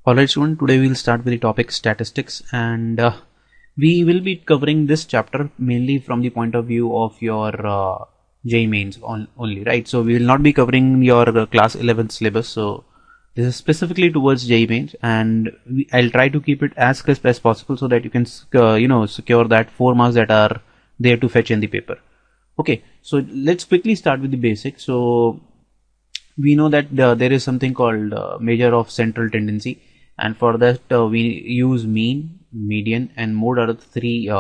Alright student, today we will start with the topic statistics, and we will be covering this chapter mainly from the point of view of your JEE mains only, right? So we will not be covering your class 11 syllabus, so this is specifically towards JEE mains, and I'll try to keep it as crisp as possible so that you can secure that 4 marks that are there to fetch in the paper. Okay, so let's quickly start with the basics. So we know that there is something called measure of central tendency, and for that we use mean, median and mode are the three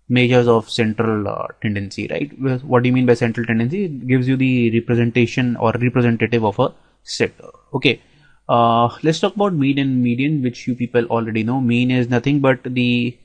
measures of central tendency, right? What do you mean by central tendency? It gives you the representation or representative of a set. Okay, let's talk about mean and median, which you people already know. Mean is nothing but the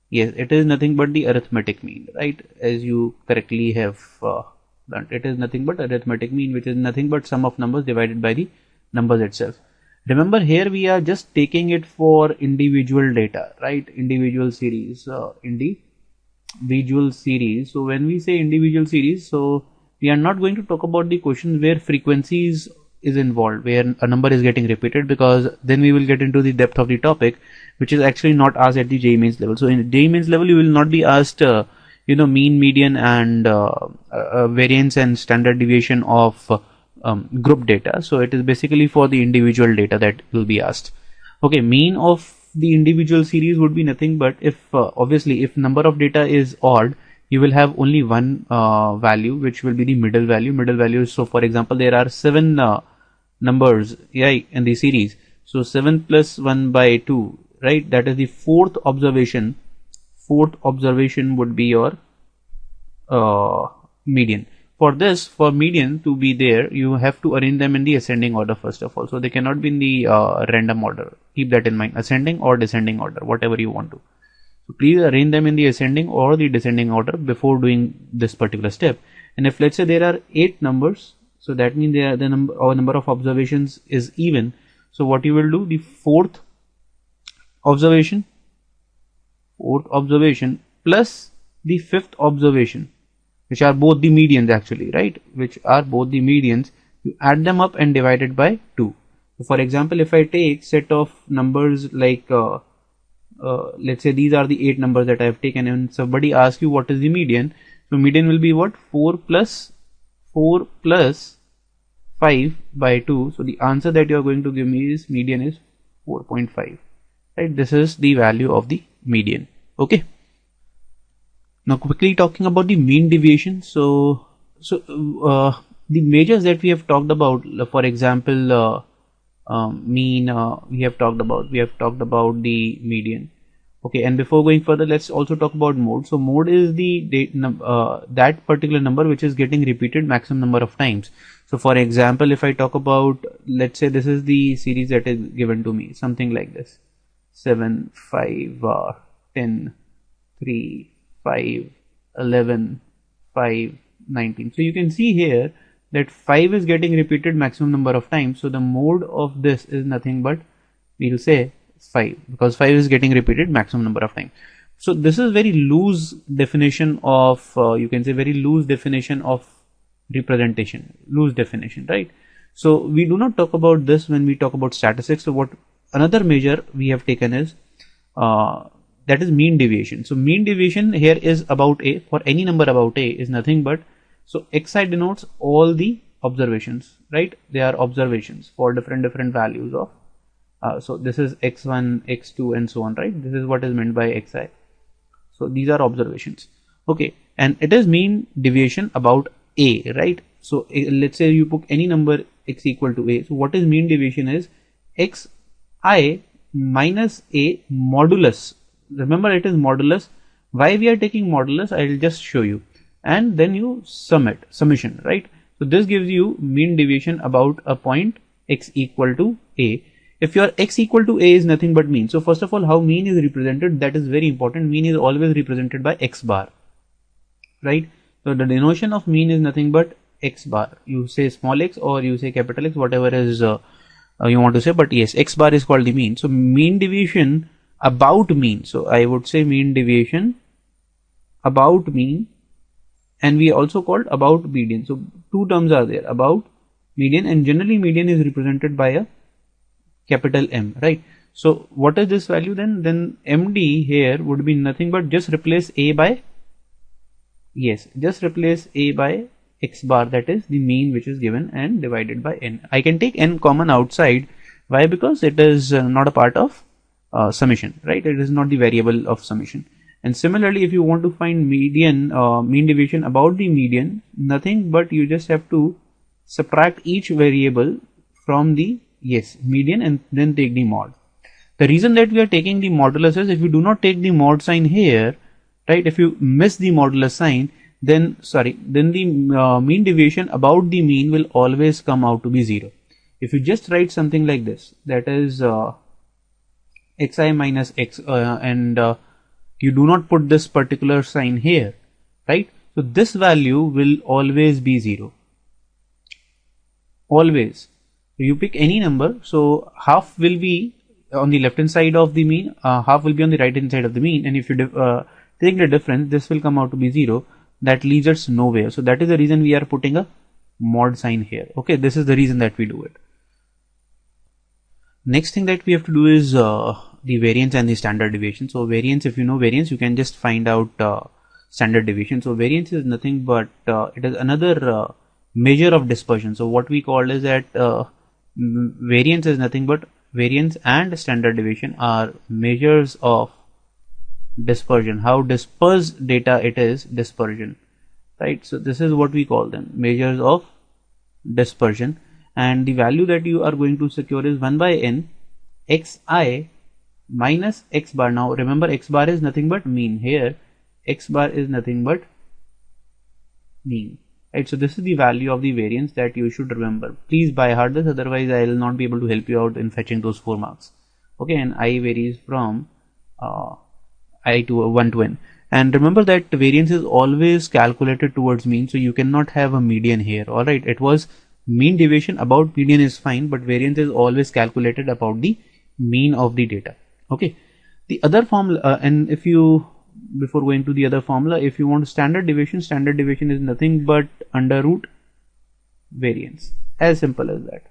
it is nothing but the arithmetic mean, right? As you correctly have learned, it is nothing but arithmetic mean, which is nothing but sum of numbers divided by the numbers itself. Remember, here we are just taking it for individual data, right? Individual series, individual series. So when we say individual series, so we are not going to talk about the questions where frequencies is involved, where a number is getting repeated, because then we will get into the depth of the topic, which is actually not asked at the JEE mains level. So in JEE mains level, you will not be asked, mean, median, and variance and standard deviation of group data. So it is basically for the individual data that will be asked. Okay, mean of the individual series would be nothing but if obviously if number of data is odd, you will have only one value, which will be the middle value. Middle value. So for example, there are 7 numbers, right, in the series. So 7 plus 1 by 2, right? That is the fourth observation. Fourth observation would be your median. For this, for median to be there, you have to arrange them in the ascending order first of all. So they cannot be in the random order. Keep that in mind, ascending or descending order, whatever you want to. So please arrange them in the ascending or the descending order before doing this particular step. And if let's say there are 8 numbers, so that means the number of observations is even. So what you will do, the fourth observation plus the fifth observation, which are both the medians actually, right? Which are both the medians. You add them up and divide it by 2. So for example, if I take set of numbers like let's say these are the 8 numbers that I have taken, and somebody asks you what is the median. So median will be what? 4 plus 5 by 2. So the answer that you are going to give me is median is 4.5, right? This is the value of the median. Okay, now quickly talking about the mean deviation. So the measures that we have talked about, for example, mean, we have talked about the median. Okay, and before going further, let's also talk about mode. So mode is the that particular number which is getting repeated maximum number of times. So for example, if I talk about, let's say this is the series that is given to me, something like this: 7, 5, 10, 3, 5, 11, 5, 19. So you can see here that 5 is getting repeated maximum number of times. So the mode of this is nothing but, we'll say 5, because 5 is getting repeated maximum number of times. So this is very loose definition of you can say very loose definition of representation, loose definition, right? So we do not talk about this when we talk about statistics. So what another measure we have taken is that is mean deviation. So mean deviation here is about a, for any number about a is nothing but, so xi denotes all the observations, right? They are observations for different values of so this is x1, x2 and so on, right? This is what is meant by xi. So these are observations. Okay, and it is mean deviation about a, right? So let's say you put any number x equal to a. So what is mean deviation is xi minus a modulus. Remember, it is modulus. Why we are taking modulus, I will just show you, and then you summation, right? So this gives you mean deviation about a point x equal to a. If your x equal to a is nothing but mean, so first of all, how mean is represented, that is very important. Mean is always represented by x bar, right? So the denotation of mean is nothing but x bar. You say small x or you say capital X, whatever is you want to say, but yes, x bar is called the mean. So mean deviation about mean, so I would say mean deviation about mean, and we also called about median. So two terms are there, about, median, and generally median is represented by a capital M, right? So what is this value then? Then MD here would be nothing but just replace A by, yes, just replace A by X bar, that is the mean which is given, and divided by N. I can take N common outside. Why? Because it is not a part of summation, right? It is not the variable of summation. And similarly, if you want to find median, mean deviation about the median, nothing but you just have to subtract each variable from the, yes, median, and then take the mod. The reason that we are taking the modulus is, if you do not take the mod sign here, right, if you miss the modulus sign, then the mean deviation about the mean will always come out to be 0. If you just write something like this, that is xi minus x, and you do not put this particular sign here, right, so this value will always be 0, always. You pick any number, so half will be on the left hand side of the mean, half will be on the right hand side of the mean, and if you take the difference, this will come out to be 0. That leads us nowhere. So that is the reason we are putting a mod sign here. Okay, this is the reason that we do it. Next thing that we have to do is the variance and the standard deviation. So variance, if you know variance, you can just find out standard deviation. So variance is nothing but it is another measure of dispersion. So what we call is that variance is nothing but variance and standard deviation are measures of dispersion, how dispersed data it is, dispersion, right? So this is what we call them, measures of dispersion, and the value that you are going to secure is 1 by n xi minus x bar. Now remember, x bar is nothing but mean. Here x bar is nothing but mean, right? So this is the value of the variance that you should remember. Please by heart this, otherwise I will not be able to help you out in fetching those 4 marks. Okay, and I varies from I to 1 to n, and remember that variance is always calculated towards mean, so you cannot have a median here. All right, it was mean deviation about median is fine, but variance is always calculated about the mean of the data. Okay, the other formula, and if you, before going to the other formula, if you want standard deviation is nothing but under root variance, as simple as that.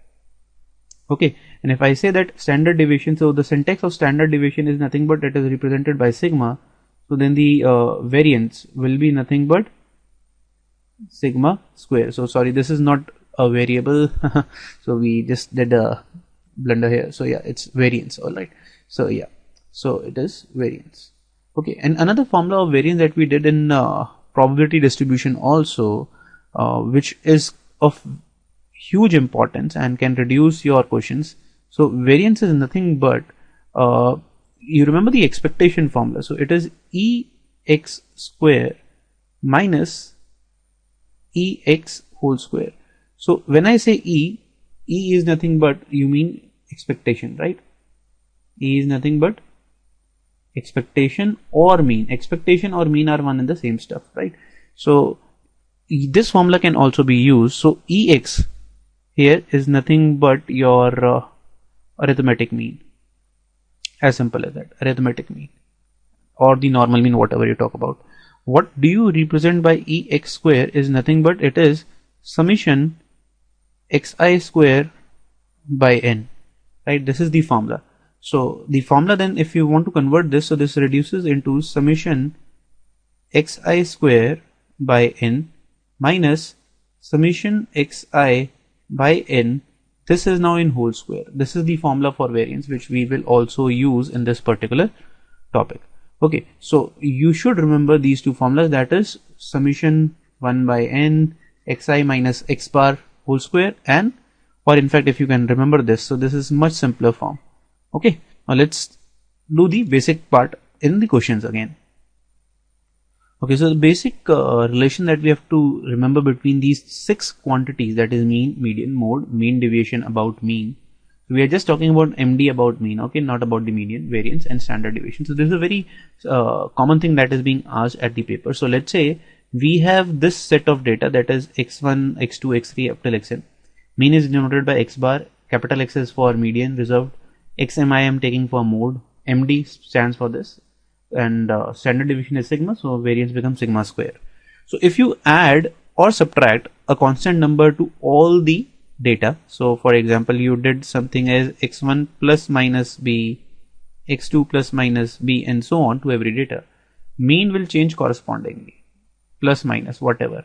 Okay, and if I say that standard deviation, so the syntax of standard deviation is nothing but it is represented by sigma, so then the variance will be nothing but sigma square. So sorry, this is not a variable so we just did a blunder here. So yeah, it's variance. All right, so yeah, so it is variance. Okay, and another formula of variance that we did in probability distribution also, which is of huge importance and can reduce your questions. So variance is nothing but you remember the expectation formula, so it is ex square minus ex whole square. So when I say e is nothing but, you mean expectation, right? E is nothing but expectation or mean. Expectation or mean are one and the same stuff, right? So this formula can also be used. So ex here is nothing but your arithmetic mean, as simple as that, arithmetic mean or the normal mean, whatever you talk about. What do you represent by ex square is nothing but it is summation xi square by n, right? This is the formula. So the formula then, if you want to convert this, so this reduces into summation xi square by n minus summation xi by n. This is now in whole square. This is the formula for variance which we will also use in this particular topic. Okay, so you should remember these two formulas, that is summation 1 by n xi minus x bar whole square, and or in fact if you can remember this, so this is much simpler form. Okay, now let's do the basic part in the questions again. Okay, so the basic relation that we have to remember between these 6 quantities, that is mean, median, mode, mean deviation, about mean. So we are just talking about MD about mean, okay, not about the median, variance and standard deviation. So this is a very common thing that is being asked at the paper. So let's say we have this set of data, that is x1, x2, x3 up till xn. Mean is denoted by x bar, capital X is for median reserved, xm I am taking for mode, MD stands for this, and standard deviation is sigma, so variance becomes sigma square. So if you add or subtract a constant number to all the data, so for example you did something as x1 plus minus b x2 plus minus b and so on to every data, mean will change correspondingly, plus minus whatever.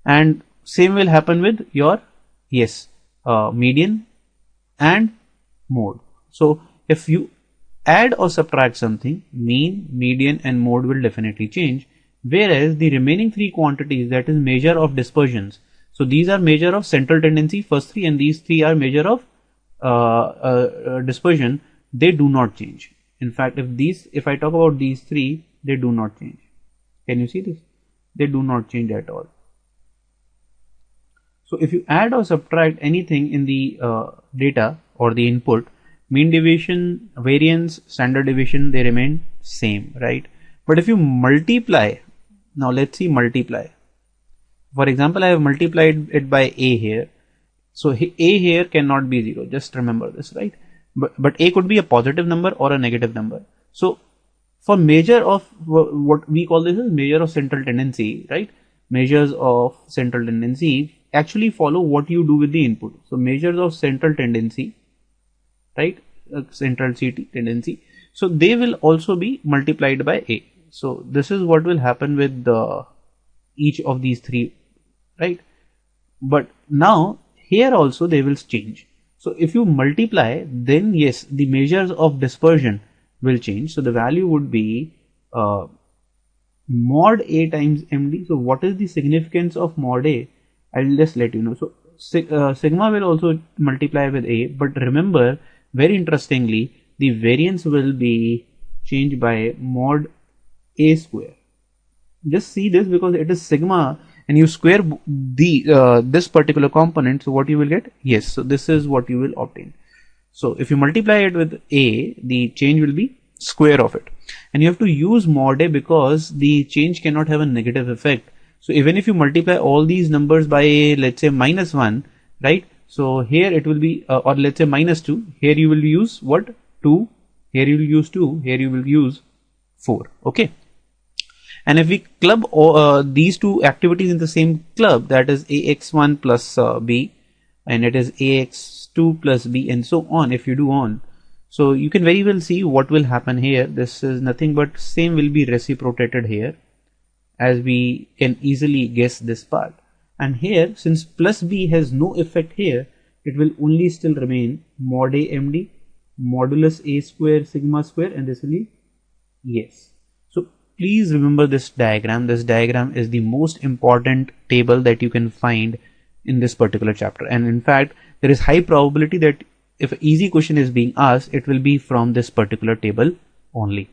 And same will happen with your median and mode. So if you add or subtract something, mean, median and mode will definitely change, whereas the remaining three quantities, that is measure of dispersions, so these are measure of central tendency, first three, and these three are measure of dispersion, they do not change. In fact, if I talk about these three, they do not change. Can you see this? They do not change at all. So if you add or subtract anything in the data or the input, mean deviation, variance, standard deviation, they remain same, right? But if you multiply, now let's see multiply. For example, I have multiplied it by a here. So a here cannot be 0. Just remember this, right? But a could be a positive number or a negative number. So for measure of what we call this is measure of central tendency, right? Measures of central tendency actually follow what you do with the input. So measures of central tendency, right? Central CT tendency. So they will also be multiplied by a. So this is what will happen with each of these three, right? But now here also they will change. So if you multiply, then yes, the measures of dispersion will change. So the value would be mod a times md. So what is the significance of mod a? I'll just let you know. So sigma will also multiply with a, but remember, very interestingly, the variance will be changed by mod a square. Just see this, because it is sigma and you square the this particular component, so what you will get? Yes, so this is what you will obtain. So if you multiply it with a, the change will be square of it, and you have to use mod a because the change cannot have a negative effect. So even if you multiply all these numbers by, let's say, -1, right? So here it will be, or let's say -2, here you will use what? 2, here you will use 2, here you will use 4, okay? And if we club these two activities in the same club, that is ax1 plus b, and it is ax2 plus b, and so on, if you do on. So you can very well see what will happen here. This is nothing but same will be reciprocated here, as we can easily guess this part. And here, since plus b has no effect here, it will only still remain mod a md modulus a square sigma square, and this will be yes. So please remember this diagram. This diagram is the most important table that you can find in this particular chapter, and in fact there is high probability that if an easy question is being asked, it will be from this particular table only.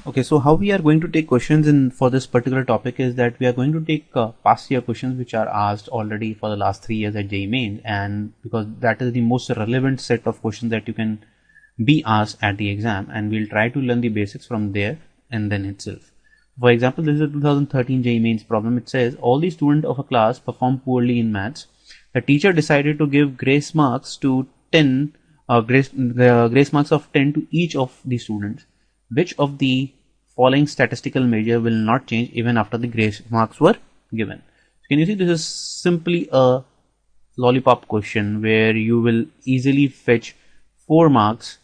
Okay, so how we are going to take questions in for this particular topic is that we are going to take past year questions which are asked already for the last 3 years at JEE Mains, and because that is the most relevant set of questions that you can be asked at the exam, and we'll try to learn the basics from there and then itself. For example, this is a 2013 JEE Mains problem. It says all the students of a class performed poorly in maths. The teacher decided to give grace marks to 10 grace marks of 10 to each of the students. Which of the following statistical measure will not change even after the grace marks were given? So can you see, this is simply a lollipop question where you will easily fetch 4 marks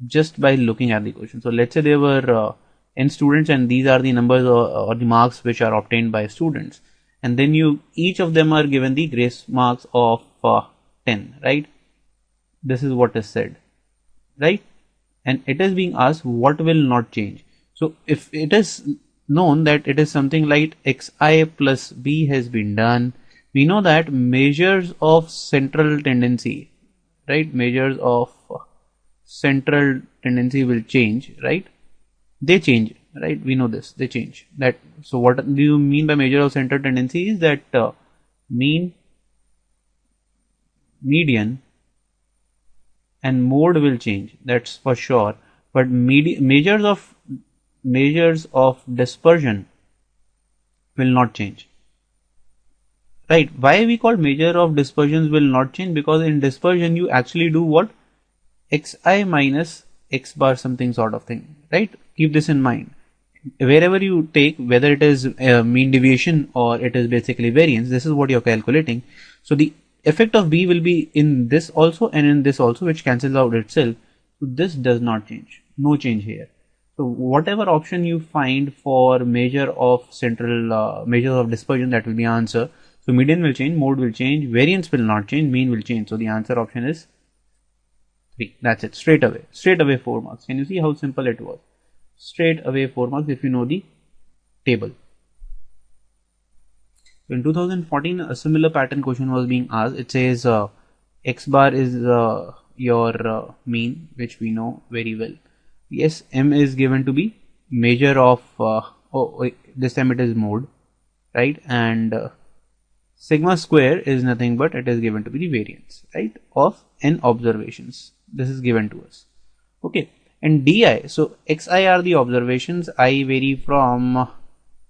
just by looking at the question. So let's say there were n students, and these are the numbers or the marks which are obtained by students, and then each of them are given the grace marks of 10, right? This is what is said, right? And it is being asked what will not change. So if it is known that it is something like xi plus b has been done, we know that measures of central tendency, right? Measures of central tendency will change, right? They change, right? We know this, they change. That, so what do you mean by measure of central tendency is that mean, median and mode will change, that's for sure, but measures of dispersion will not change, right? Why we call measure of dispersions will not change? Because in dispersion you actually do what? Xi minus x bar something sort of thing, right? Keep this in mind. Wherever you take, whether it is mean deviation or it is basically variance, this is what you're calculating. So the effect of b will be in this also and in this also, which cancels out itself. So this does not change, no change here. So whatever option you find for measure of central measure of dispersion, that will be answer. So median will change, mode will change, variance will not change, mean will change. So the answer option is 3. That's it, straight away 4 marks. Can you see how simple it was? Straight away 4 marks if you know the table. So in 2014 a similar pattern question was being asked. It says x bar is your mean, which we know very well. Yes, m is given to be measure of this time it is mode, right? And sigma square is nothing but it is given to be the variance, right, of n observations. This is given to us. Okay, and di, so xi are the observations, I vary from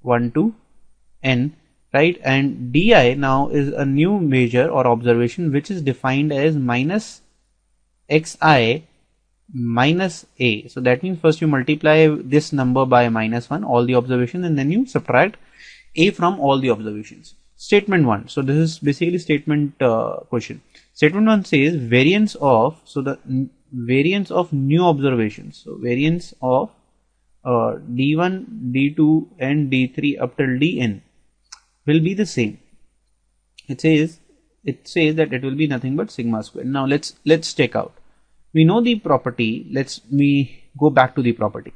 1 to n, right? And di now is a new measure or observation which is defined as minus xi minus a. So that means first you multiply this number by minus 1, all the observations, and then you subtract a from all the observations. Statement 1. So this is basically statement question. Statement 1 says variance of, so the variance of new observations. So variance of d1, d2 and d3 up till dn will be the same. It says that it will be nothing but sigma square. Now let's check out. We know the property. We go back to the property.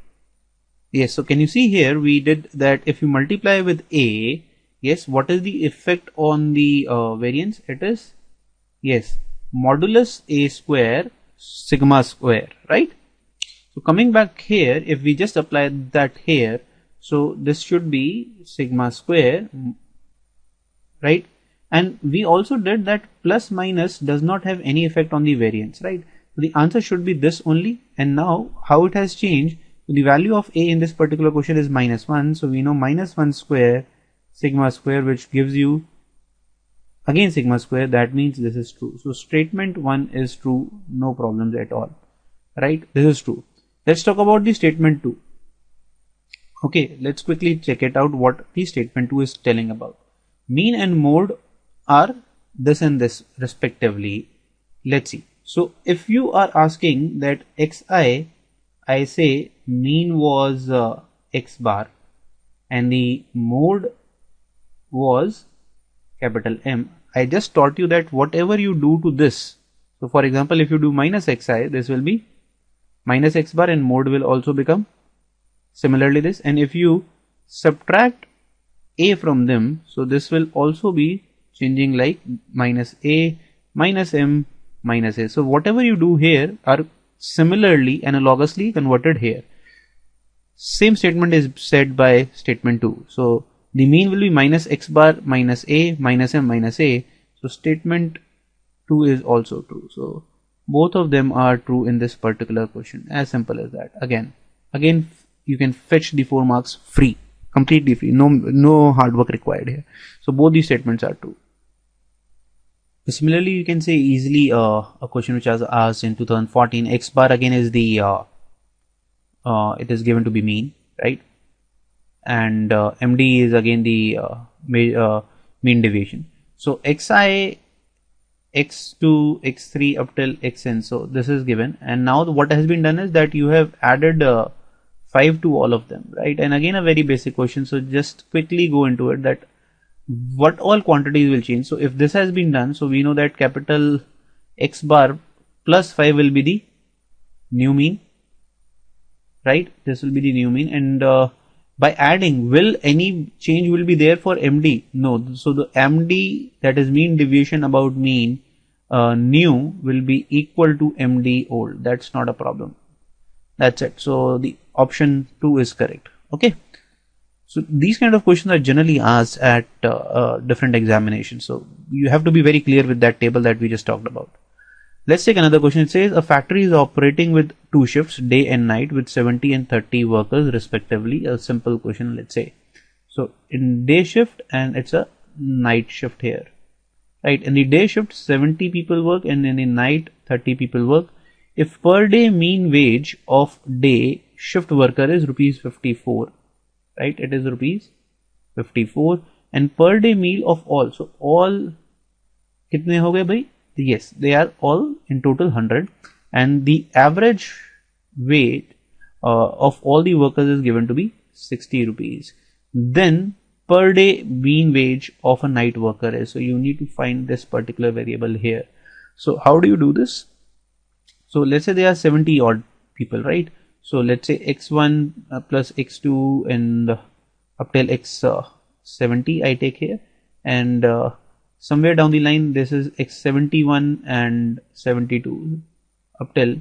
Yes, so can you see here we did that if you multiply with a, yes, what is the effect on the variance? It is, yes, modulus a square sigma square, right? So coming back here, if we just apply that here, so this should be sigma square, right? And we also did that plus minus does not have any effect on the variance, right? So the answer should be this only. And now how it has changed, the value of a in this particular question is minus 1. So we know minus 1 square sigma square, which gives you again sigma square. That means this is true. So statement 1 is true, no problems at all, right? This is true. Let's talk about the statement 2. Okay, let's quickly check it out what the statement 2 is telling about. Mean and mode are this and this respectively. Let's see. So if you are asking that xi, I say mean was x bar and the mode was capital M. I just taught you that whatever you do to this, so for example if you do minus xi, this will be minus x bar and mode will also become similarly this, and if you subtract a from them, so this will also be changing like minus a minus m minus a. So whatever you do here are similarly analogously converted here. Same statement is said by statement 2. So the mean will be minus x bar minus a minus m minus a. So statement 2 is also true. So both of them are true in this particular question. As simple as that. Again you can fetch the 4 marks free, completely free, no hard work required here. So both these statements are true. Similarly, you can say easily a question which was asked in 2014. X bar again is the it is given to be mean, right? And MD is again the mean deviation. So xi, x2, x3 up till xn. So this is given, and now what has been done is that you have added 5 to all of them, right? And again a very basic question. So just quickly go into it that what all quantities will change. So if this has been done, so we know that capital X bar plus 5 will be the new mean, right? This will be the new mean, and by adding, will any change will be there for MD? No. So the MD, that is mean deviation about mean, new will be equal to MD old. That's not a problem. That's it. So the option 2 is correct. Okay. So these kind of questions are generally asked at different examinations. So you have to be very clear with that table that we just talked about. Let's take another question. It says a factory is operating with 2 shifts, day and night, with 70 and 30 workers respectively. A simple question, let's say. So in day shift and it's a night shift here, right? In the day shift 70 people work and in the night 30 people work. If per day mean wage of day shift worker is rupees 54, right? It is rupees 54, and per day meal of all. So all kitne ho gaye bhai? Yes, they are all in total 100, and the average wage of all the workers is given to be 60 rupees. Then per day mean wage of a night worker is, so you need to find this particular variable here. So how do you do this? So let's say there are 70 odd people, right? So let's say x1 plus x2 and up till x70 I take here, and somewhere down the line this is x71 and 72 up till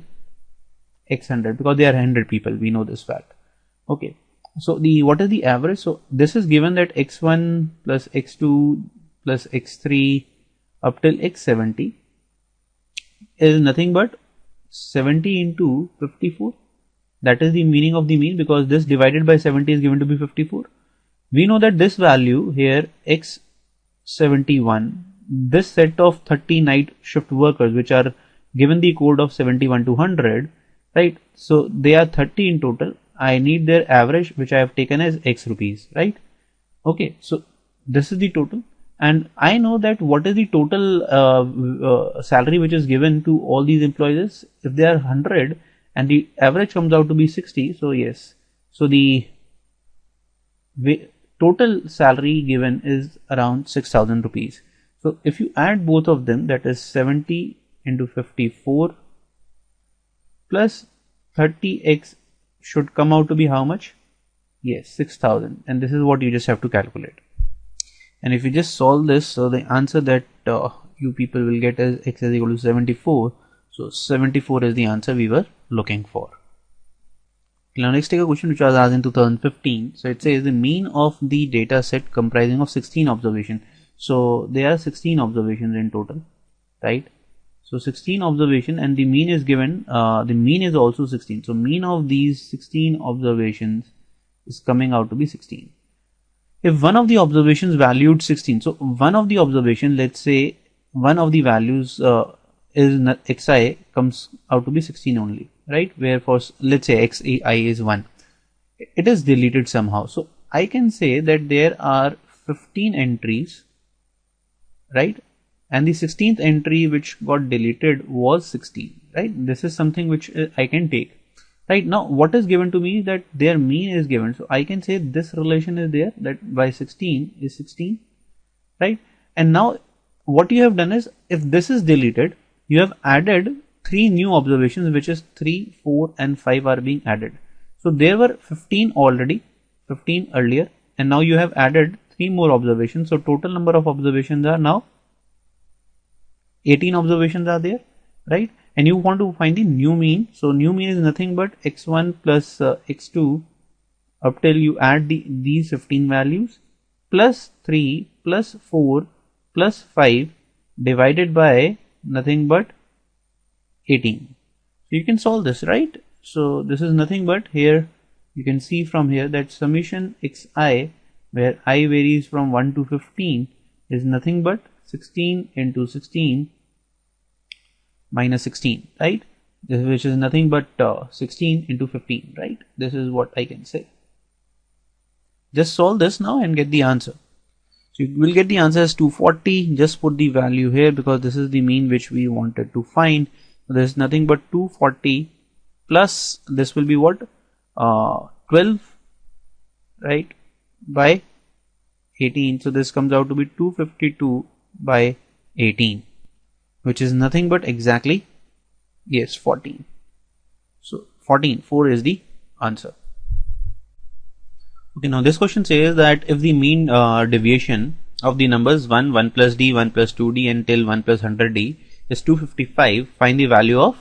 x100, because they are 100 people, we know this fact. Okay, so what is the average? So this is given that x1 plus x2 plus x3 up till x70 is nothing but 70 into 54. That is the meaning of the mean, because this divided by 70 is given to be 54. We know that this value here x71, this set of 30 night shift workers which are given the code of 71 to 100, right? So they are 30 in total. I need their average, which I have taken as x rupees, right? Okay, so this is the total, and I know that what is the total salary which is given to all these employees. If they are 100 and the average comes out to be 60, so yes, so the total salary given is around 6,000 rupees. So if you add both of them, that is 70 into 54 plus 30x should come out to be how much? Yes, 6,000, and this is what you just have to calculate. And if you just solve this, so the answer that you people will get is x is equal to 74. So 74 is the answer we were looking for. Now let's take a question which was asked in 2015. So it says the mean of the data set comprising of 16 observations. So there are 16 observations in total, right? So 16 observation, and the mean is given, the mean is also 16. So mean of these 16 observations is coming out to be 16. If one of the observations valued 16, so one of the observation, let's say one of the values is xi comes out to be 16 only, right? Where for let's say xi is 1, it is deleted somehow. So I can say that there are 15 entries, right? And the 16th entry which got deleted was 16, right? This is something which I can take. Right now, what is given to me is that their mean is given, so I can say this relation is there, that by 16 is 16, right? And now what you have done is, if this is deleted, you have added 3 new observations, which is 3, 4 and 5 are being added. So there were 15 already, 15 earlier, and now you have added 3 more observations. So total number of observations are now 18 observations are there, right? And you want to find the new mean. So new mean is nothing but x1 plus x2 up till you add these 15 values plus 3 plus 4 plus 5 divided by nothing but 18. So you can solve this, right? So this is nothing but, here you can see from here that summation xi, where I varies from 1 to 15, is nothing but 16 into 16 minus 16, right? This, which is nothing but 16 into 15, right? This is what I can say. Just solve this now and get the answer. So you will get the answer as 240. Just put the value here because this is the mean which we wanted to find. So there is nothing but 240 plus this will be what? 12, right, by 18. So this comes out to be 252 by 18, which is nothing but exactly, yes, 14. So 14, 4 is the answer. Okay, now this question says that if the mean deviation of the numbers 1, 1 plus d, 1 plus 2d until 1 plus 100d is 255, find the value of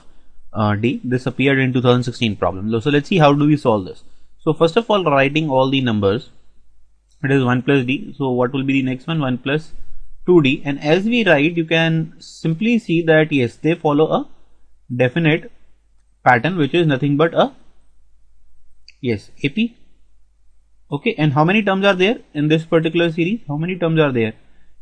d. This appeared in 2016 problem. So let's see how do we solve this. So first of all, writing all the numbers, it is 1 plus d. So what will be the next one? 1 plus 2d, and as we write, you can simply see that yes, they follow a definite pattern, which is nothing but a, yes, AP. Okay, and how many terms are there in this particular series? How many terms are there?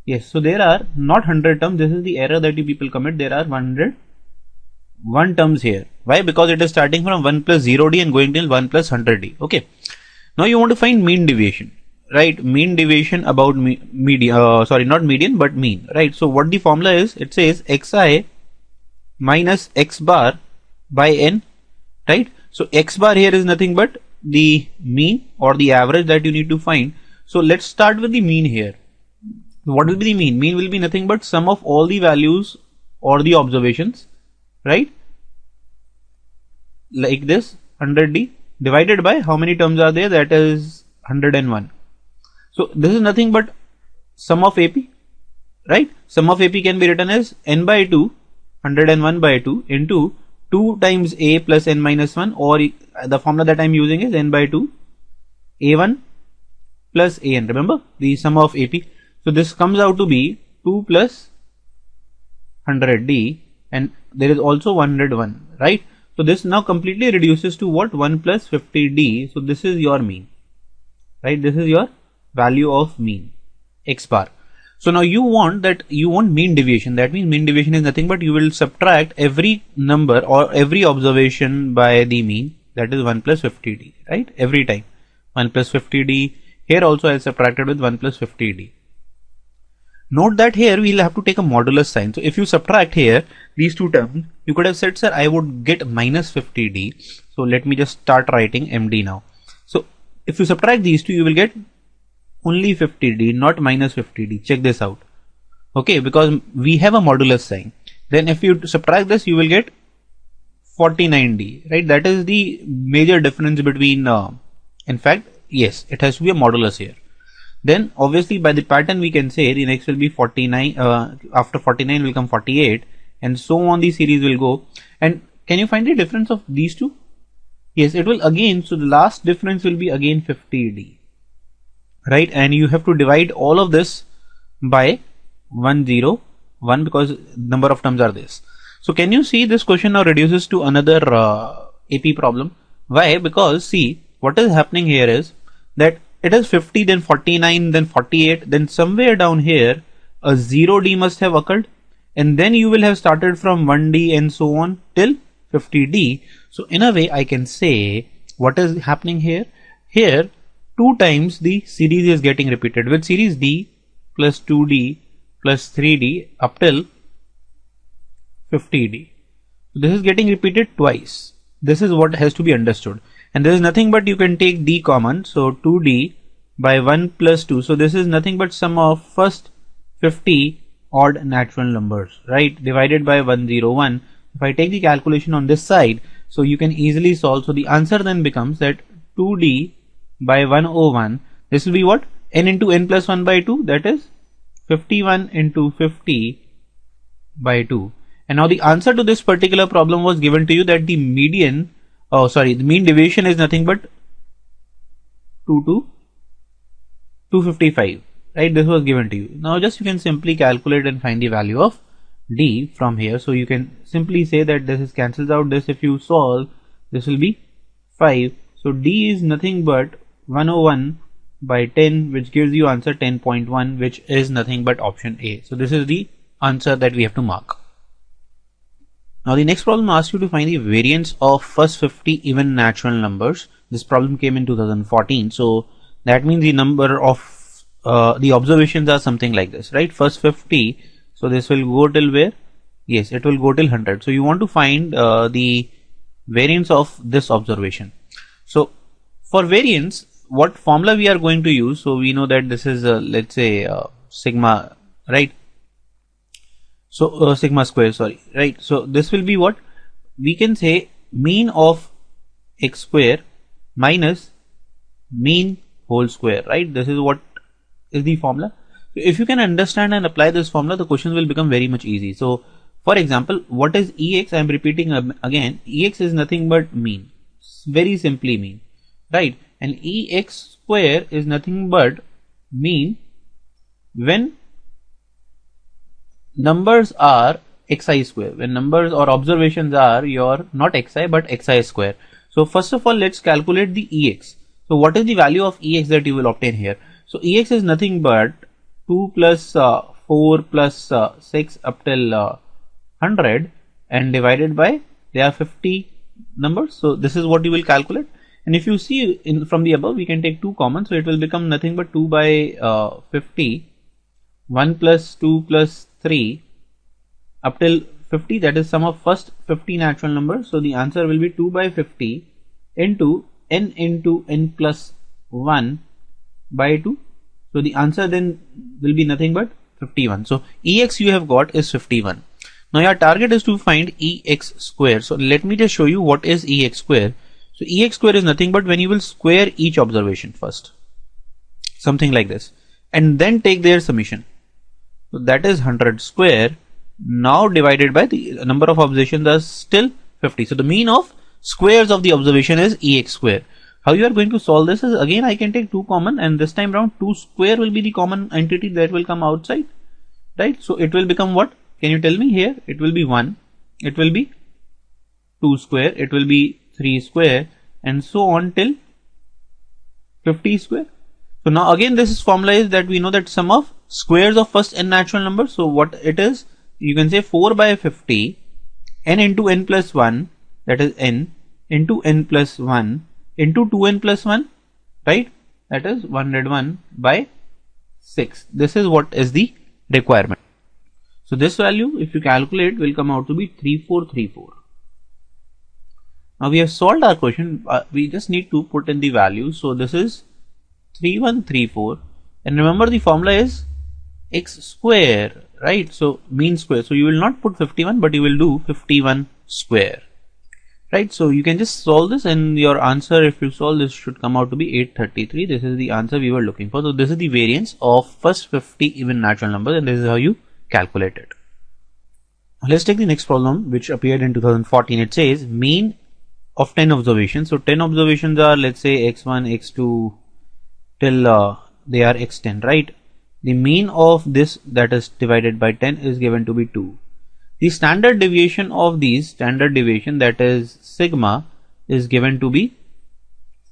Yes, so there are not 100 terms. This is the error that you people commit. There are 101 terms here. Why? Because it is starting from 1 plus 0d and going till 1 plus 100d. Okay, now you want to find mean deviation, right? Mean deviation about median, sorry, not median but mean, right? So what the formula is, it says xi minus x bar by n, right? So x bar here is nothing but the mean or the average that you need to find. So let's start with the mean here. What will be the mean? Mean will be nothing but sum of all the values or the observations, right? Like this 100D divided by how many terms are there? That is 101. So this is nothing but sum of AP, right? Sum of AP can be written as n by 2, 101 by 2 into 2 times A plus n minus 1, or the formula that I am using is n by 2 A1 plus AN. Remember the sum of AP. So this comes out to be 2 plus 100D, and there is also 101, right? So this now completely reduces to what? 1 plus 50D. So this is your mean, right? This is your value of mean, x bar. So now you want mean deviation. That means mean deviation is nothing but you will subtract every number or every observation by the mean, that is 1 plus 50D, right? Every time 1 plus 50D. Here also I subtracted with 1 plus 50D. Note that here we will have to take a modulus sign. So if you subtract here these two terms, you could have said, sir, I would get minus 50D. So let me just start writing MD now. So if you subtract these two, you will get only 50D, not minus 50D. Check this out. Okay, because we have a modulus sign. Then if you subtract this, you will get 49D, right? That is the major difference between, in fact, yes, it has to be a modulus here. Then obviously by the pattern we can say the next will be 49, after 49 will come 48, and so on the series will go. And can you find the difference of these two? Yes, it will again, so the last difference will be again 50D, right? And you have to divide all of this by 101 because number of terms are this. So can you see this question now reduces to another AP problem? Why? Because see, what is happening here is that it is 50, then 49, then 48, then somewhere down here a 0D must have occurred, and then you will have started from 1D and so on till 50D. So in a way I can say what is happening here. Here 2 times the series is getting repeated with series D plus 2D plus 3D up till 50D. This is getting repeated twice. This is what has to be understood. And there is nothing but you can take D common, so 2D by 1 plus 2. So this is nothing but sum of first 50 odd natural numbers, right, divided by 101. If I take the calculation on this side, so you can easily solve. So the answer then becomes that 2D by 101, this will be what? N into n plus 1 by 2, that is 51 into 50 by 2. And now the answer to this particular problem was given to you that the median, the mean deviation is nothing but 2 to 255, right? This was given to you. Now just you can simply calculate and find the value of D from here. So you can simply say that this is cancels out this. If you solve, this will be 5. So D is nothing but 101 by 10, which gives you answer 10.1, which is nothing but option A. So this is the answer that we have to mark. Now the next problem asks you to find the variance of first 50 even natural numbers. This problem came in 2014. So that means the number of the observations are something like this, right? First 50. So this will go till where? Yes, it will go till 100. So you want to find the variance of this observation. So for variance, what formula we are going to use? So we know that this is let's say sigma, right? So sigma square, sorry, right? So this will be what? We can say mean of x square minus mean whole square, right? This is what is the formula. So if you can understand and apply this formula, the questions will become very much easy. So for example, what is Ex? I am repeating again, Ex is nothing but mean, very simply mean, right? And Ex square is nothing but mean when numbers are xi square, when numbers or observations are your not xi but xi square. So first of all, let's calculate the Ex. So what is the value of Ex that you will obtain here? So Ex is nothing but 2 plus 4 plus 6 up till 100 and divided by, there are 50 numbers. So this is what you will calculate. And if you see from the above, we can take 2 common. So it will become nothing but 2 by 50, 1 plus 2 plus 3 up till 50, that is sum of first 50 natural numbers. So the answer will be 2 by 50 into n plus 1 by 2. So the answer then will be nothing but 51. So Ex you have got is 51. Now your target is to find Ex square. So let me just show you what is Ex square. So Ex square is nothing but when you will square each observation first. Something like this. And then take their summation. So that is 100 square. Now divided by the number of observations are still 50. So the mean of squares of the observation is Ex square. How you are going to solve this is, again I can take 2 common, and this time round 2 square will be the common entity that will come outside, right? So it will become what? Can you tell me here? It will be 1, it will be 2 square, it will be 3 square, and so on till 50 square. So now again this is formula is that we know that sum of squares of first n natural numbers. So what it is, you can say 4 by 50 n into n plus 1, that is n into n plus 1 into 2n plus 1, right? That is 101 by 6. This is what is the requirement. So this value, if you calculate, will come out to be 3434. Now we have solved our question. We just need to put in the value. So this is 3134, and remember the formula is x square, right? So mean square. So you will not put 51, but you will do 51 square. Right, so you can just solve this, and your answer, if you solve this, should come out to be 833. This is the answer we were looking for. So this is the variance of first 50 even natural numbers, and this is how you calculate it. Let's take the next problem, which appeared in 2014. It says mean of 10 observations. So 10 observations are, let's say, x1, x2 till they are x10, right? The mean of this, that is divided by 10, is given to be 2. The standard deviation of these, standard deviation, that is sigma, is given to be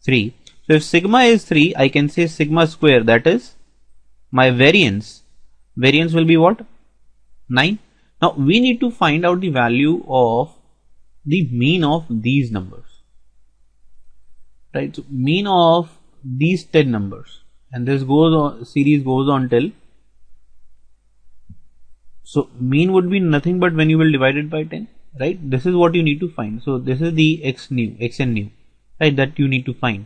3. So if sigma is 3, I can say sigma square, that is my variance. Variance will be what? 9. Now we need to find out the value of the mean of these numbers. Right, so mean of these 10 numbers, and this goes on, series goes on till. So mean would be nothing but when you will divide it by 10, right? This is what you need to find. So this is the xn new, right? That you need to find.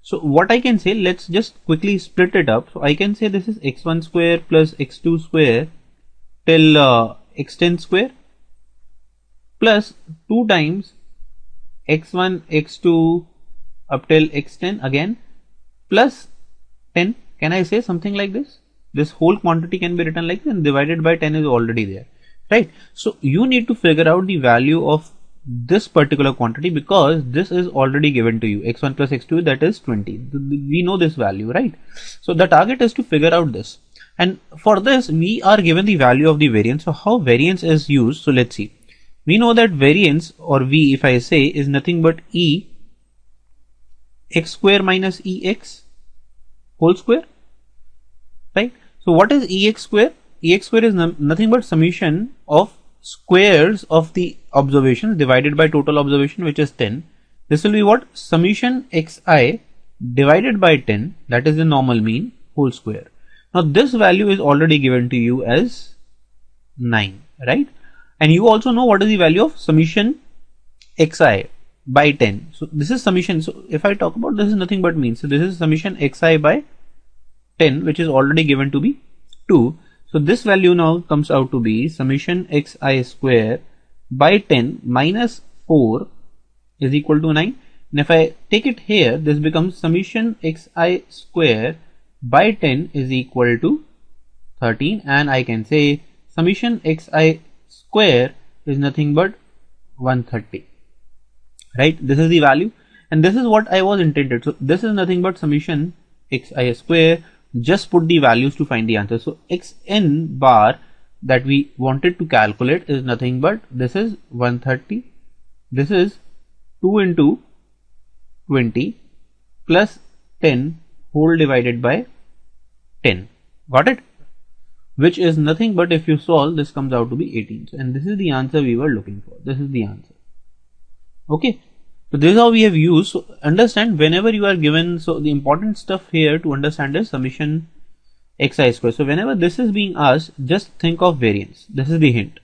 So what I can say, let's just quickly split it up. So I can say this is x1 square plus x2 square till x10 square plus 2 times x1, x2 up till x10 again plus 10. Can I say something like this? This whole quantity can be written like this, and divided by 10 is already there, right? So you need to figure out the value of this particular quantity, because this is already given to you, x1 plus x2, that is 20. We know this value, right? So the target is to figure out this, and for this we are given the value of the variance. So how variance is used? So let's see. We know that variance, or V if I say, is nothing but E x square minus Ex whole square, right? So what is Ex square? Ex square is nothing but summation of squares of the observations divided by total observation, which is 10. This will be what? Summation xi divided by 10, that is the normal mean, whole square. Now this value is already given to you as 9, right? And you also know what is the value of summation xi by 10. So this is summation. So if I talk about, this is nothing but mean. So this is summation xi by 10, which is already given to be 2. So this value now comes out to be summation xi square by 10 minus 4 is equal to 9. And if I take it here, this becomes summation xi square by 10 is equal to 13, and I can say summation xi square is nothing but 130, right? This is the value, and this is what I was intended. So this is nothing but summation xi square. Just put the values to find the answer. So xn bar that we wanted to calculate is nothing but, this is 130, this is 2 into 20 plus 10 whole divided by 10. Got it? Which is nothing but, if you solve, this comes out to be 18. And this is the answer we were looking for. This is the answer. Okay. So this is how we have used. So understand, whenever you are given, so the important stuff here to understand is summation xi square. So whenever this is being asked, just think of variance. This is the hint.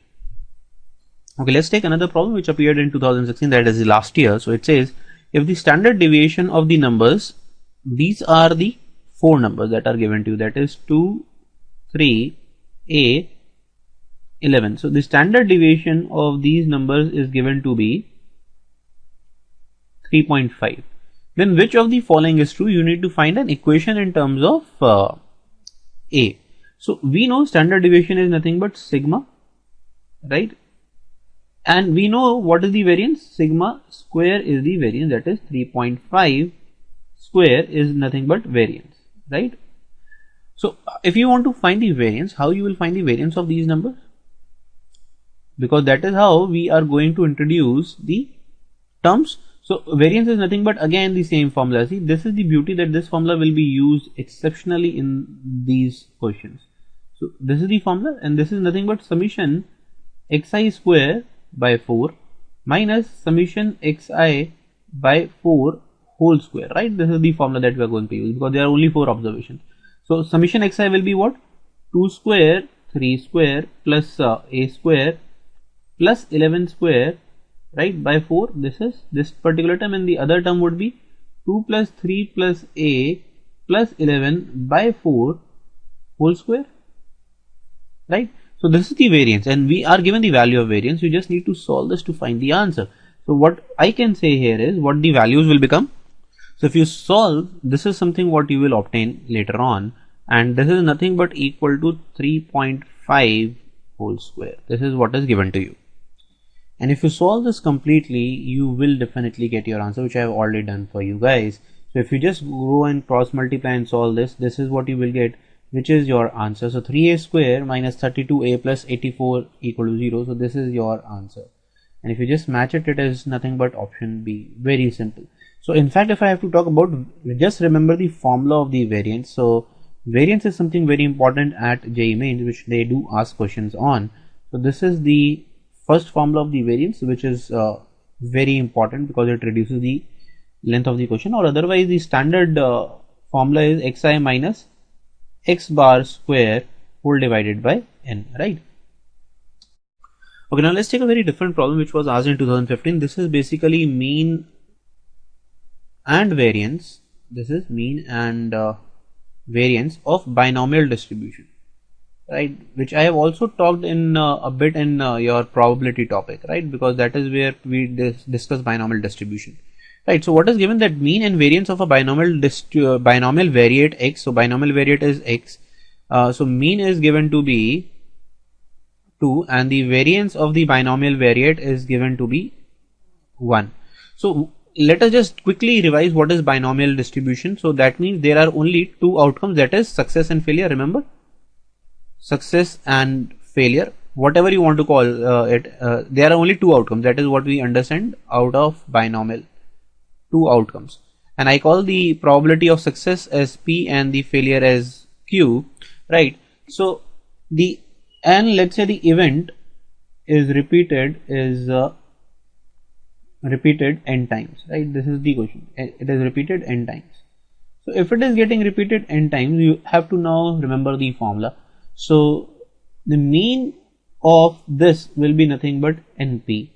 Okay, let's take another problem which appeared in 2016, that is the last year. So it says if the standard deviation of the numbers, these are the 4 numbers that are given to you, that is 2, 3, 8, 11. So the standard deviation of these numbers is given to be 3.5. Then which of the following is true? You need to find an equation in terms of A. So we know standard deviation is nothing but sigma, right? And we know what is the variance? Sigma square is the variance, that is 3.5 square is nothing but variance, right? So if you want to find the variance, how you will find the variance of these numbers? Because that is how we are going to introduce the terms. So variance is nothing but again the same formula. See, this is the beauty, that this formula will be used exceptionally in these questions. So this is the formula, and this is nothing but summation xi square by 4 minus summation xi by 4 whole square, right? This is the formula that we are going to use because there are only 4 observations. So summation xi will be what? 2 square, 3 square plus a square plus 11 square, right, by 4. This is this particular term, and the other term would be 2 plus 3 plus a plus 11 by 4 whole square, right? So this is the variance, and we are given the value of variance. You just need to solve this to find the answer. So what I can say here is what the values will become. So if you solve, this is something what you will obtain later on, and this is nothing but equal to 3.5 whole square. This is what is given to you. And if you solve this completely, you will definitely get your answer, which I have already done for you guys. So if you just go and cross multiply and solve this, this is what you will get, which is your answer. So 3a square minus 32a plus 84 equal to 0. So this is your answer. And if you just match it, it is nothing but option B. Very simple. So in fact, if I have to talk about, just remember the formula of the variance. So variance is something very important at JEE Mains, which they do ask questions on. So this is the first formula of the variance, which is very important because it reduces the length of the question, or otherwise the standard formula is xi minus x bar square whole divided by n, right? Okay, now let's take a very different problem which was asked in 2015. This is basically mean and variance. This is mean and variance of binomial distribution, right, which I have also talked in a bit in your probability topic, right, because that is where we discuss binomial distribution, right? So what is given? That mean and variance of a binomial variate x. So binomial variate is x, so mean is given to be 2 and the variance of the binomial variate is given to be 1. So let us just quickly revise what is binomial distribution. So that means there are only 2 outcomes, that is success and failure. Remember, success and failure, whatever you want to call it, there are only 2 outcomes. That is what we understand out of binomial, 2 outcomes, and I call the probability of success as P and the failure as Q, right? So the and let's say the event is repeated n times, right? This is the question. It is repeated n times. So if it is getting repeated n times, you have to now remember the formula. So the mean of this will be nothing but NP,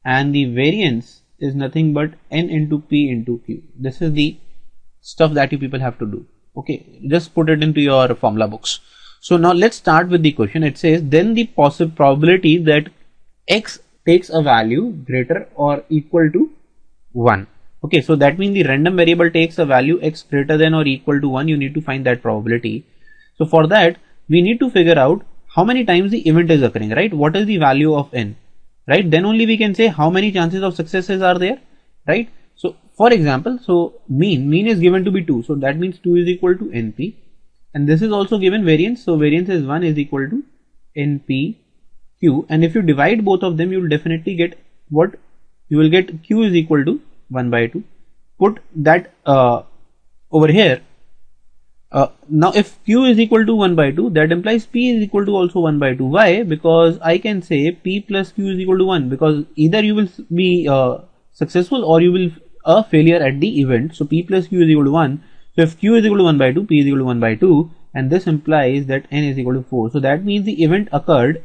and the variance is nothing but N into P into Q. This is the stuff that you people have to do. Okay, just put it into your formula books. So now let's start with the question. It says then the possible probability that x takes a value greater or equal to 1. Okay, so that means the random variable takes a value x greater than or equal to 1. You need to find that probability. So for that, we need to figure out how many times the event is occurring, right? What is the value of n, right? Then only we can say how many chances of successes are there, right? So for example, so mean is given to be 2. So that means 2 is equal to NP, and this is also given variance. So variance is 1 is equal to NP Q, and if you divide both of them, you will definitely get what? You will get Q is equal to 1 by 2. Put that over here. Now if Q is equal to 1 by 2, that implies P is equal to also 1 by 2. Why? Because I can say P plus Q is equal to 1, because either you will be successful or you will a failure at the event. So P plus Q is equal to 1. So if Q is equal to 1 by 2, P is equal to 1 by 2, and this implies that N is equal to 4. So that means the event occurred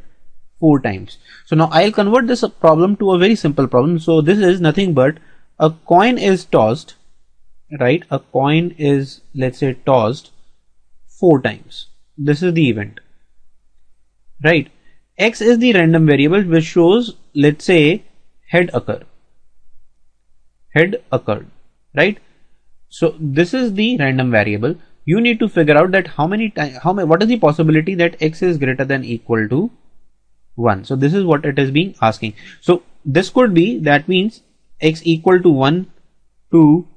4 times. So now I'll convert this problem to a very simple problem. So this is nothing but a coin is tossed, right? A coin is, let's say, tossed 4 times. This is the event, right? X is the random variable which shows, let's say, head occurred, right? So this is the random variable. You need to figure out that what is the possibility that X is greater than equal to 1. So this is what it is being asking. So this could be, that means X equal to 1, 2,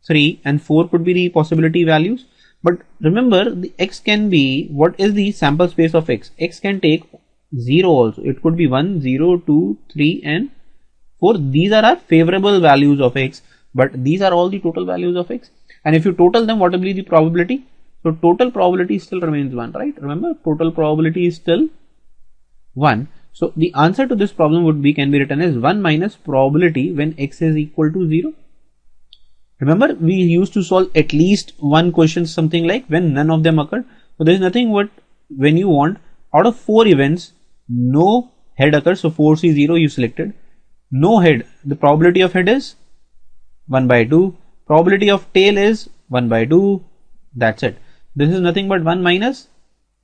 3 and 4 could be the possibility values. But remember, the X can be, what is the sample space of X? X can take 0 also. It could be 1, 0, 2, 3 and 4. These are our favorable values of X, but these are all the total values of X. And if you total them, what will be the probability? So total probability still remains 1, right? Remember, total probability is still 1. So the answer to this problem can be written as 1 minus probability when X is equal to 0. Remember, we used to solve at least one question, something like when none of them occurred. So there is nothing but when you want out of 4 events, no head occurs. So 4C0 you selected. No head. The probability of head is 1 by 2. Probability of tail is 1 by 2. That's it. This is nothing but 1 minus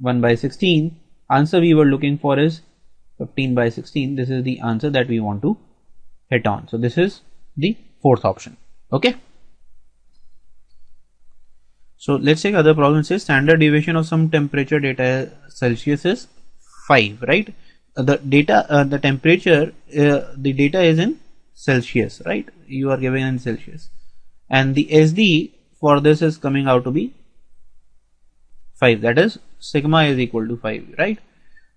1 by 16. Answer we were looking for is 15 by 16. This is the answer that we want to hit on. So this is the 4th option. Okay. So let's take other problem. It says standard deviation of some temperature data Celsius is 5, right? The data, the temperature, the data is in Celsius, right? You are given in Celsius, and the SD for this is coming out to be 5. That is sigma is equal to 5, right?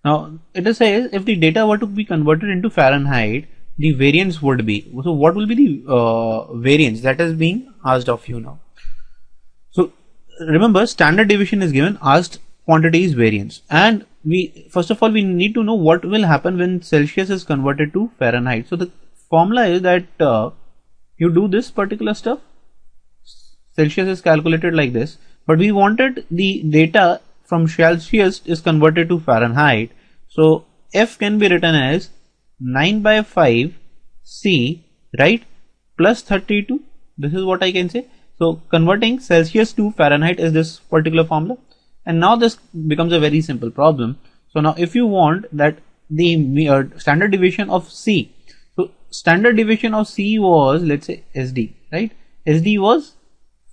Now it says if the data were to be converted into Fahrenheit, the variance would be. So what will be the variance that is being asked of you now? So remember, standard deviation is given, asked quantity is variance, and first of all we need to know what will happen when Celsius is converted to Fahrenheit. So the formula is that you do this particular stuff. Celsius is calculated like this, but we wanted the data from Celsius is converted to Fahrenheit. So F can be written as 9 by 5 C, right, plus 32. This is what I can say. So converting Celsius to Fahrenheit is this particular formula. And now this becomes a very simple problem. So now if you want that the standard deviation of C, so standard deviation of C was, let's say, SD, right? SD was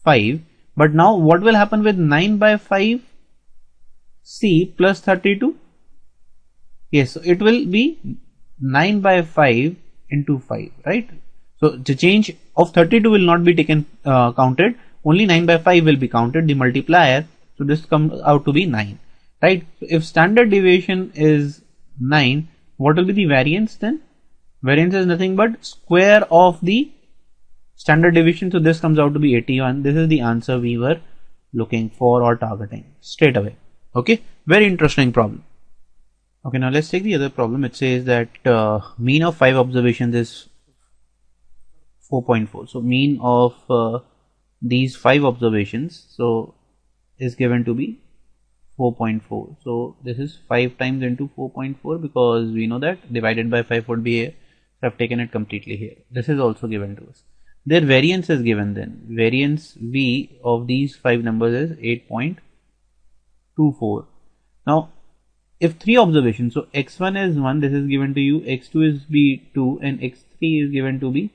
5, but now what will happen with 9 by 5 C plus 32? Yes, so it will be 9 by 5 into 5, right? So the change of 32 will not be taken counted, only 9 by 5 will be counted, the multiplier. So this comes out to be 9, right? So if standard deviation is 9, what will be the variance then? Variance is nothing but square of the standard deviation. So this comes out to be 81. This is the answer we were looking for or targeting straight away. Okay, very interesting problem. Okay, now let's take the other problem. It says that mean of 5 observations is 4.4. So mean of these 5 observations so is given to be 4.4. So this is 5 times into 4.4 because we know that divided by 5 would be here. So I've taken it completely here. This is also given to us. Their variance is given then. Variance V of these 5 numbers is 8.24. Now if 3 observations, so x1 is 1, this is given to you, x2 is be 2 and x3 is given to be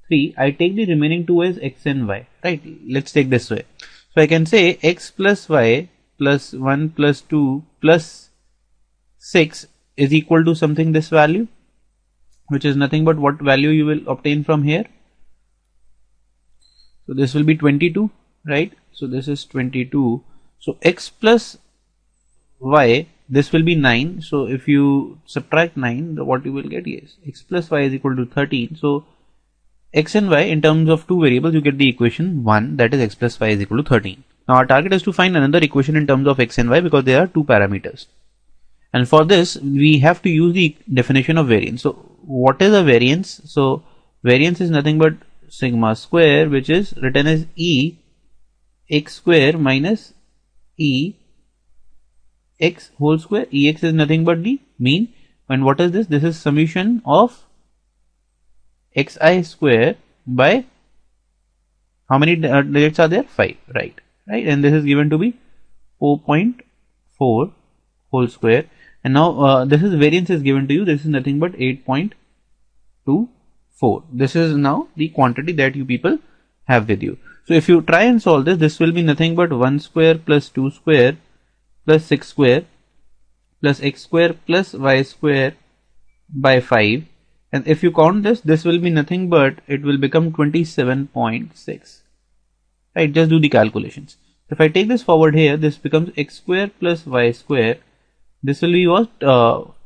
3. I take the remaining 2 as x and y, right? Let's take this way. So I can say x plus y plus 1 plus 2 plus 6 is equal to something this value, which is nothing but what value you will obtain from here. So this will be 22, right? So this is 22. So x plus y, this will be 9. So if you subtract 9, what you will get is x plus y is equal to 13. So x and y in terms of 2 variables, you get the equation 1, that is x plus y is equal to 13. Now our target is to find another equation in terms of x and y because there are 2 parameters. And for this, we have to use the definition of variance. So what is a variance? So variance is nothing but sigma square, which is written as E x square minus E x whole square. Ex is nothing but the mean. And what is this? This is summation of xi square by how many digits are there? 5, right? And this is given to be 4.4 whole square, and now this is variance is given to you. This is nothing but 8.24. This is now the quantity that you people have with you. So if you try and solve this, this will be nothing but 1 square plus 2 square plus 6 square plus x square plus y square by 5, and if you count this, this will be nothing but it will become 27.6, right? Just do the calculations. If I take this forward here, this becomes x square plus y square. This will be what?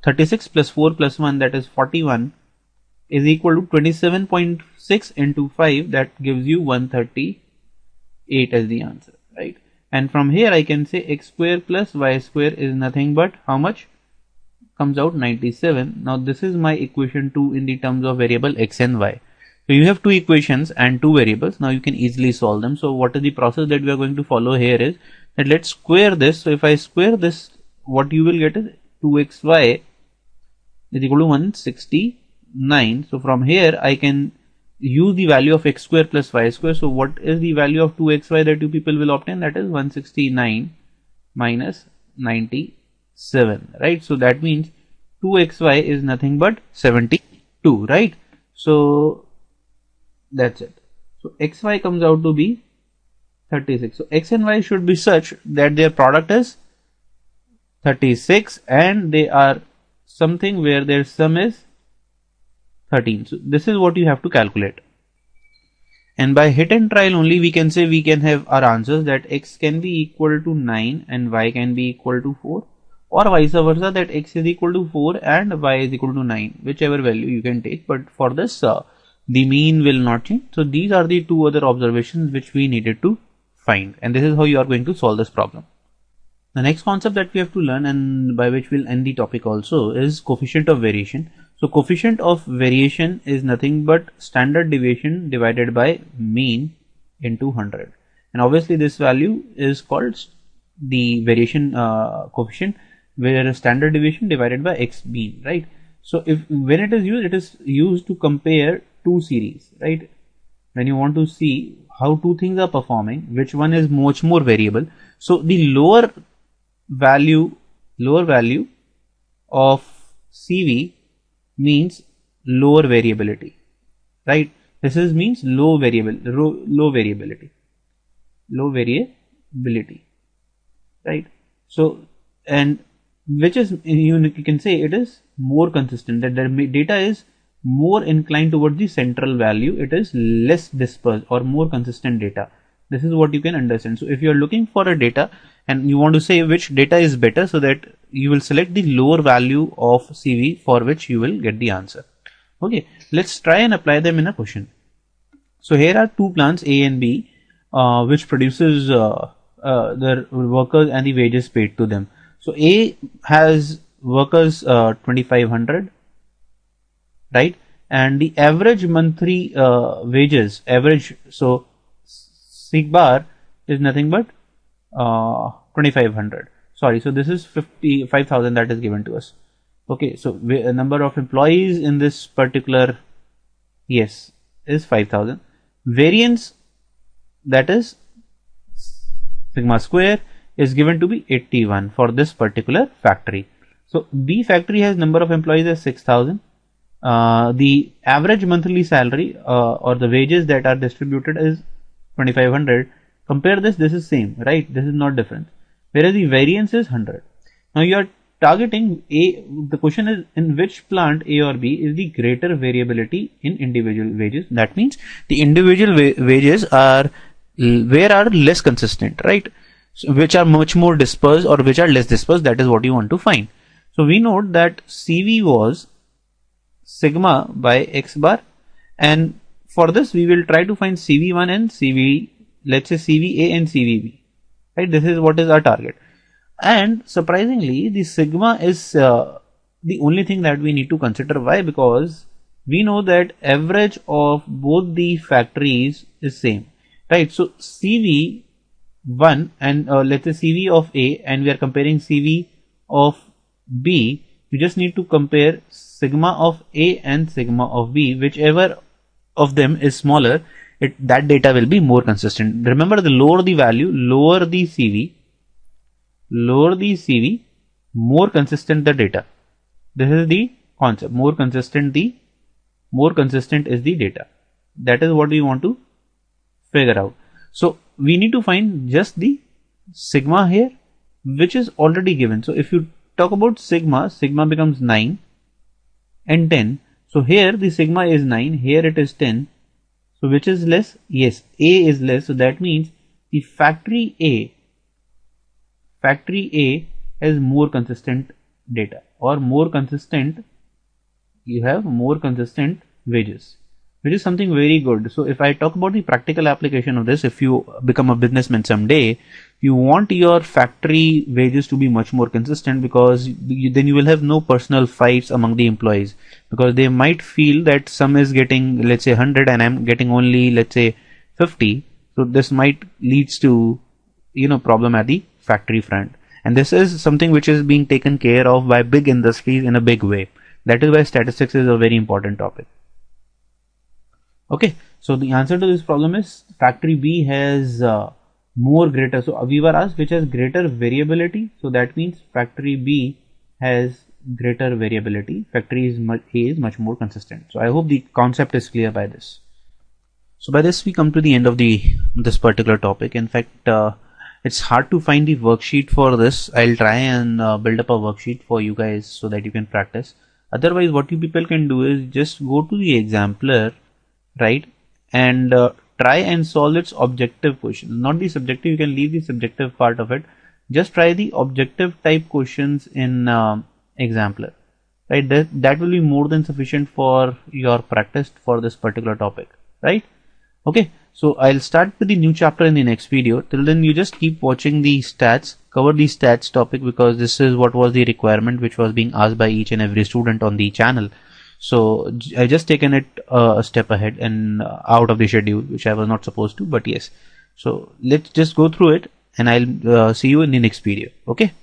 36 plus 4 plus 1, that is 41, is equal to 27.6 into 5, that gives you 138 as the answer, right? And from here I can say x square plus y square is nothing but how much? Comes out 97. Now this is my equation 2 in the terms of variable x and y. So you have two equations and two variables. Now you can easily solve them. So what is the process that we are going to follow here is that let's square this. So if I square this, what you will get is 2xy is equal to 169. So from here I can use the value of x square plus y square. So what is the value of 2xy that you people will obtain? That is 169 minus 97, right? So that means 2xy is nothing but 72, right? So that's it. So xy comes out to be 36. So x and y should be such that their product is 36 and they are something where their sum is 13. So this is what you have to calculate, and by hit and trial only we can say we can have our answers that x can be equal to 9 and y can be equal to 4, or vice versa, that x is equal to 4 and y is equal to 9, whichever value you can take. But for this the mean will not change. So these are the two other observations which we needed to find, and this is how you are going to solve this problem. The next concept that we have to learn, and by which we'll end the topic also, is coefficient of variation. So coefficient of variation is nothing but standard deviation divided by mean into 100, and obviously this value is called the variation coefficient, where standard deviation divided by x mean, right? So if when it is used to compare two series, right? When you want to see how two things are performing, which one is much more variable. So the lower value of CV means lower variability, right? This is means low variability, right? So, and which is, you can say it is more consistent, that the data is more inclined towards the central value, it is less dispersed or more consistent data. This is what you can understand. So if you are looking for a data and you want to say which data is better, so that you will select the lower value of CV for which you will get the answer. Okay, let's try and apply them in a question. So here are two plants A and B which produces the workers and the wages paid to them. So A has workers 2500, right? And the average monthly wages, so sig bar is nothing but 2500. Sorry, so this is 55,000 that is given to us. Okay, so number of employees in this particular, yes, is 5,000. Variance, that is sigma square, is given to be 81 for this particular factory. So B factory has number of employees as 6,000. The average monthly salary or the wages that are distributed is 2500. Compare this is same, right? This is not different. Whereas the variance is 100. Now you are targeting A. The question is, in which plant A or B is the greater variability in individual wages? That means the individual wages are less consistent, right? So which are much more dispersed or which are less dispersed. That is what you want to find. So we note that CV was sigma by x bar, and for this we will try to find CV1 and CV, let's say CVA and CVB, right? This is what is our target. And surprisingly, the sigma is the only thing that we need to consider. Why? Because we know that average of both the factories is same, right? So CV1 and let's say CV of A, and we are comparing CV of B. You just need to compare sigma of A and sigma of B, whichever of them is smaller, that data will be more consistent. Remember, the lower the value, lower the CV, more consistent the data. This is the concept. More consistent is the data. That is what we want to figure out. So we need to find just the sigma here, which is already given. So if you talk about sigma becomes 9 and 10. So here the sigma is 9, here it is 10. So which is less? Yes, A is less. So that means the factory A has more consistent data, or more consistent, you have more consistent wages, which is something very good. So if I talk about the practical application of this, if you become a businessman someday, you want your factory wages to be much more consistent, because then you will have no personal fights among the employees, because they might feel that some is getting, let's say 100 and I'm getting only, let's say 50. So this might leads to, problem at the factory front. And this is something which is being taken care of by big industries in a big way. That is why statistics is a very important topic. Okay, so the answer to this problem is factory B has more greater. So we were asked which has greater variability. So that means factory B has greater variability. Factory A is much more consistent. So I hope the concept is clear by this. So by this we come to the end of this particular topic. In fact, it's hard to find the worksheet for this. I'll try and build up a worksheet for you guys so that you can practice. Otherwise, what you people can do is just go to the exemplar, right, and try and solve its objective questions, not the subjective. You can leave the subjective part of it. Just try the objective type questions in exemplar, right? That will be more than sufficient for your practice for this particular topic, right? Okay, so I'll start with the new chapter in the next video. Till then, you just keep watching the stats, cover the stats topic, because this is what was the requirement which was being asked by each and every student on the channel. So I just taken it a step ahead and out of the schedule, which I was not supposed to, but yes. So let's just go through it, and I'll see you in the next video. Okay.